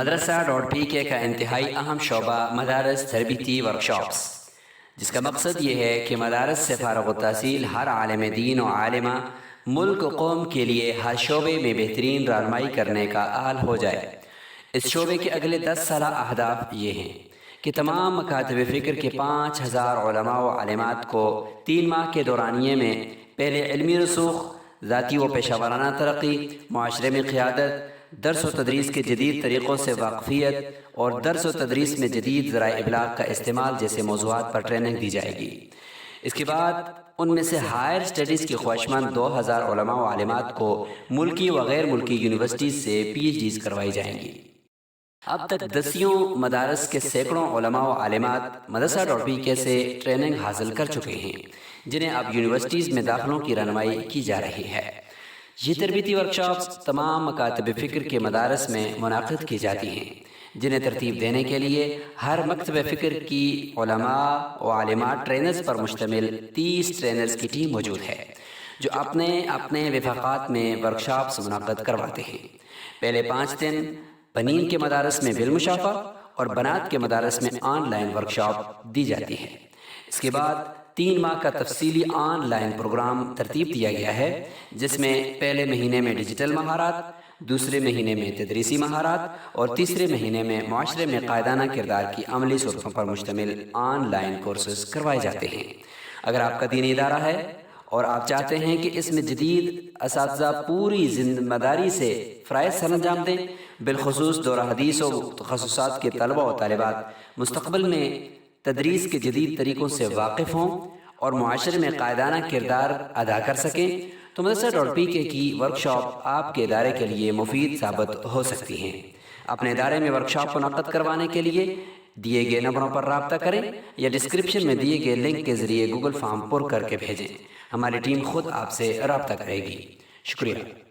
مدرسہ.pk کا انتہائی اہم شعبہ مدارس تربیتی ورکشاپس، جس کا مقصد یہ ہے کہ مدارس سے فارغ التحصیل ہر عالم دین و عالمہ ملک و قوم کے لیے ہر شعبے میں بہترین رہنمائی کرنے کا اہل ہو جائے۔ اس شعبے کے اگلے 10 سالہ اہداف یہ ہیں کہ تمام مکاتب فکر کے 5000 علماء و عالمات کو 3 ماہ کے دورانیے میں پہلے علمی رسوخ، ذاتی و پیشہ ورانہ ترقی، معاشرے میں قیادت، درس و تدریس کے جدید طریقوں سے واقفیت اور درس و تدریس میں جدید ذرائع ابلاغ کا استعمال جیسے موضوعات پر ٹریننگ دی جائے گی۔ اس کے بعد ان میں سے ہائر اسٹڈیز کی خواہشمند 2000 علماء و عالمات کو ملکی و غیر ملکی یونیورسٹیز سے PhDs کروائی جائیں گی۔ اب تک 10 مدارس کے سینکڑوں علماء و عالمات مدرسہ.pk سے ٹریننگ حاصل کر چکے ہیں، جنہیں اب یونیورسٹیز میں داخلوں کی رہنمائی کی جا رہی ہے۔ یہ تربیتی ورکشاپس تمام مکاتب فکر کے مدارس میں منعقد کی جاتی ہیں، جنہیں ترتیب دینے کے لیے ہر مکتب فکر کی علماء و عالمات ٹرینرز پر مشتمل 30 ٹرینرز کی ٹیم موجود ہے، جو اپنے اپنے وفاقات میں ورکشاپس منعقد کرواتے ہیں۔ پہلے 5 دن بنین کے مدارس میں بالمشافہ اور بنات کے مدارس میں آن لائن ورکشاپ دی جاتی ہے۔ اس کے بعد 3 ماہ کا تفصیلی آن لائن پروگرام ترتیب دیا گیا ہے، جس میں پہلے مہینے میں ڈیجیٹل مہارات، دوسرے مہینے میں تدریسی مہارات اور تیسرے مہینے میں معاشرے میں قائدانہ کردار کی عملی صورتوں پر مشتمل آن لائن کورسز کروائے جاتے ہیں۔ اگر آپ کا دینی ادارہ ہے اور آپ چاہتے ہیں کہ اس میں جدید اساتذہ پوری ذمہ داری سے فرائض سر انجام دیں، بالخصوص دورہ حدیث و تخصصات کے طلبہ و طالبات مستقبل میں تدریس کے جدید طریقوں سے واقف ہوں اور معاشرے میں قائدانہ کردار ادا کر سکیں، تو مدرسہ.pk کی ورکشاپ آپ کے ادارے کے لیے مفید ثابت ہو سکتی ہیں۔ اپنے ادارے میں ورکشاپ منعقد کروانے کے لیے دیے گئے نمبروں پر رابطہ کریں یا ڈسکرپشن میں دیے گئے لنک کے ذریعے گوگل فارم پر کر کے بھیجیں۔ ہماری ٹیم خود آپ سے رابطہ کرے گی۔ شکریہ۔